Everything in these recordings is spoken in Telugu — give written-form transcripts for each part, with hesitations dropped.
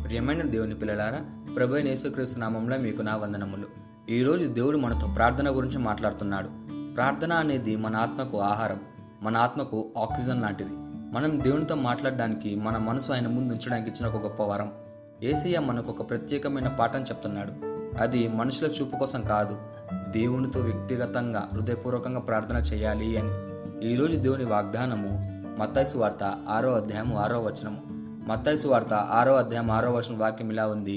ప్రియమైన దేవుని పిల్లలారా, ప్రభు అయిన యేసుక్రీస్తు నామంలో మీకు నా వందనములు. ఈరోజు దేవుడు మనతో ప్రార్థన గురించి మాట్లాడుతున్నాడు. ప్రార్థన అనేది మన ఆత్మకు ఆహారం, మన ఆత్మకు ఆక్సిజన్ లాంటిది. మనం దేవునితో మాట్లాడడానికి, మన మనసు ఆయన ముందు ఉంచడానికి ఇచ్చిన ఒక గొప్ప వరం. యేసయ్య మనకు ఒక ప్రత్యేకమైన పాఠం చెప్తున్నాడు. అది మనుషుల చూపు కోసం కాదు, దేవునితో వ్యక్తిగతంగా హృదయపూర్వకంగా ప్రార్థన చేయాలి అని. ఈరోజు దేవుని వాగ్దానము మత్తయి సువార్త 6వ అధ్యాయం 6వ వచనము. మత్తయి సువార్త 6వ అధ్యాయం 6వ వచనం వాక్యం ఇలా ఉంది: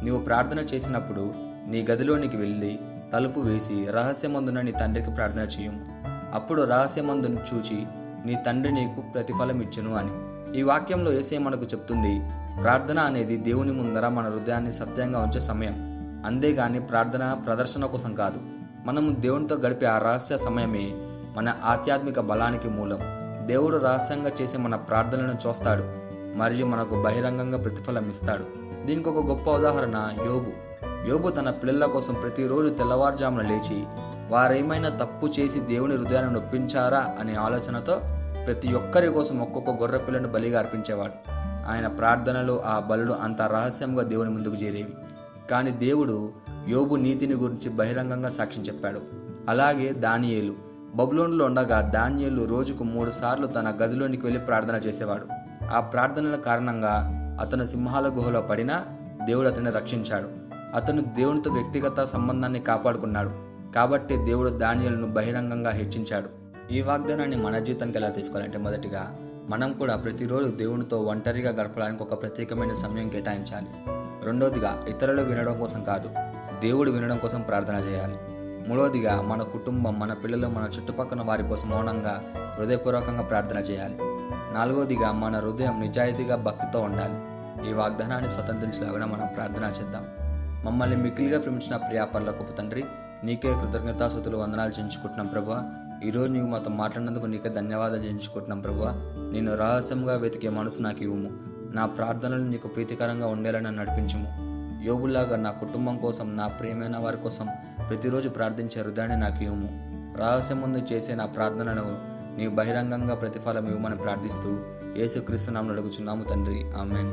నీవు ప్రార్థన చేసినప్పుడు నీ గదిలోనికి వెళ్ళి తలుపు వేసి రహస్యమందున నీ తండ్రికి ప్రార్థన చేయము. అప్పుడు రహస్యమందును చూచి నీ తండ్రి నీకు ప్రతిఫలం ఇచ్చును అని. ఈ వాక్యంలో యేసయ్య మనకు చెప్తుంది, ప్రార్థన అనేది దేవుని ముందర మన హృదయాన్ని సత్యంగా ఉంచే సమయం. అంతేగాని ప్రార్థన ప్రదర్శన కోసం కాదు. మనము దేవునితో గడిపే ఆ రహస్య సమయమే మన ఆధ్యాత్మిక బలానికి మూలం. దేవుడు రహస్యంగా చేసే మన ప్రార్థనలను చూస్తాడు మరియు మనకు బహిరంగంగా ప్రతిఫలం ఇస్తాడు. దీనికి ఒక గొప్ప ఉదాహరణ యోబు తన పిల్లల కోసం ప్రతిరోజు తెల్లవారుజామున లేచి వారేమైనా తప్పు చేసి దేవుని హృదయాన్ని నొప్పించారా అనే ఆలోచనతో ప్రతి ఒక్కరి కోసం ఒక్కొక్క గొర్రె పిల్లను బలిగా అర్పించేవాడు. ఆయన ప్రార్థనలు, ఆ బలులు అంత రహస్యంగా దేవుని ముందుకు చేరేవి. కానీ దేవుడు యోబు నీతిని గురించి బహిరంగంగా సాక్ష్యం చెప్పాడు. అలాగే దానియేలు బబులోనులో ఉండగా దానియేలు రోజుకు 3 సార్లు తన గదిలోనికి వెళ్ళి ప్రార్థన చేసేవాడు. ఆ ప్రార్థనల కారణంగా అతను సింహాల గుహలో పడినా దేవుడు అతన్ని రక్షించాడు. అతను దేవునితో వ్యక్తిగత సంబంధాన్ని కాపాడుకున్నాడు. కాబట్టి దేవుడు దానియేలును బహిరంగంగా హెచ్చించాడు. ఈ వాగ్దానాన్ని మన జీవితానికి ఎలా తీసుకోవాలంటే, మొదటిగా మనం కూడా ప్రతిరోజు దేవునితో ఒంటరిగా గడపడానికి ఒక ప్రత్యేకమైన సమయం కేటాయించాలి. రెండోదిగా, ఇతరులు వినడం కోసం కాదు, దేవుడు వినడం కోసం ప్రార్థన చేయాలి. మూడవదిగా, మన కుటుంబం, మన పిల్లలు, మన చుట్టుపక్కల వారి కోసం మౌనంగా హృదయపూర్వకంగా ప్రార్థన చేయాలి. నాలుగవదిగా, మన హృదయం నిజాయితీగా భక్తితో ఉండాలి. ఈ వాగ్దానాన్ని స్వతంత్రించలాగా మనం ప్రార్థన చేద్దాం. మమ్మల్ని మిక్కిలిగా ప్రేమించిన ప్రియా పరలోకపు తండ్రి, నీకే కృతజ్ఞతాస్తుతులు వందనాలు చెల్లించుకుంటున్నాం ప్రభువా. ఈరోజు నీవు మాతో మాట్లాడినందుకు నీకే ధన్యవాదాలు చెల్లించుకుంటున్నాం ప్రభువా. నేను రహస్యంగా వెతికే మనసు నాకు ఇవ్వము. నా ప్రార్థనలు నీకు ప్రీతికరంగా ఉండేలా నడిపించుము. యోబులాగా నా కుటుంబం కోసం, నా ప్రియమైన వారి కోసం ప్రతిరోజు ప్రార్థించే హృదయాన్ని నాకు ఇవ్వము. రహస్యం ముందు చేసే నా ప్రార్థనను నీవు బహిరంగంగా ప్రతిఫలం ఇవ్వమని ప్రార్థిస్తూ యేసుక్రీస్తు నామములో అడుగుచున్నాము తండ్రి, ఆమేన్.